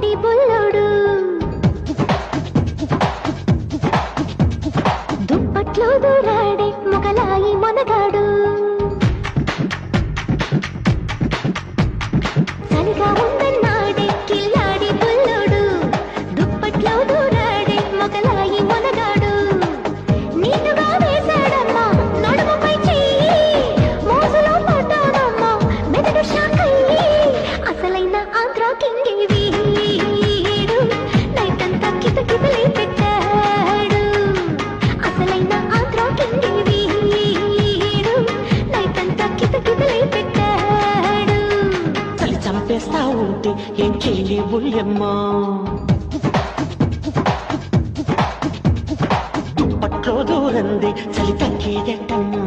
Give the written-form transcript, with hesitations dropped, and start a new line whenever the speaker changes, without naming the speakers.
కిల్లాడి బుల్లోడు దుప్పట్లో దూరాడే మొగలాయి మొనగాడు చలిగా ఉందన్నాడే కిల్లాడి బుల్లోడు దుప్పట్లో దూరాడే మొగలాయి మొనగాడు నీటుగా వేశాడమ్మా నడుముపై చెయ్యి మోసులో పడ్డానమ్మా మెదడు షాకయ్యి అసలైన ఆంధ్రా కింగి వీడు నైటంతా కితకితలే పెట్టాడు అసలైన ఆంధ్రా కింగి వీడు నైటంతా కితకితలే పెట్టాడు
చలి చంపేస్తా ఉంటే ఏం చేయలే బుల్లెమ్మా దుప్పట్లో దూరంది చలి తగ్గేదట్టమ్మా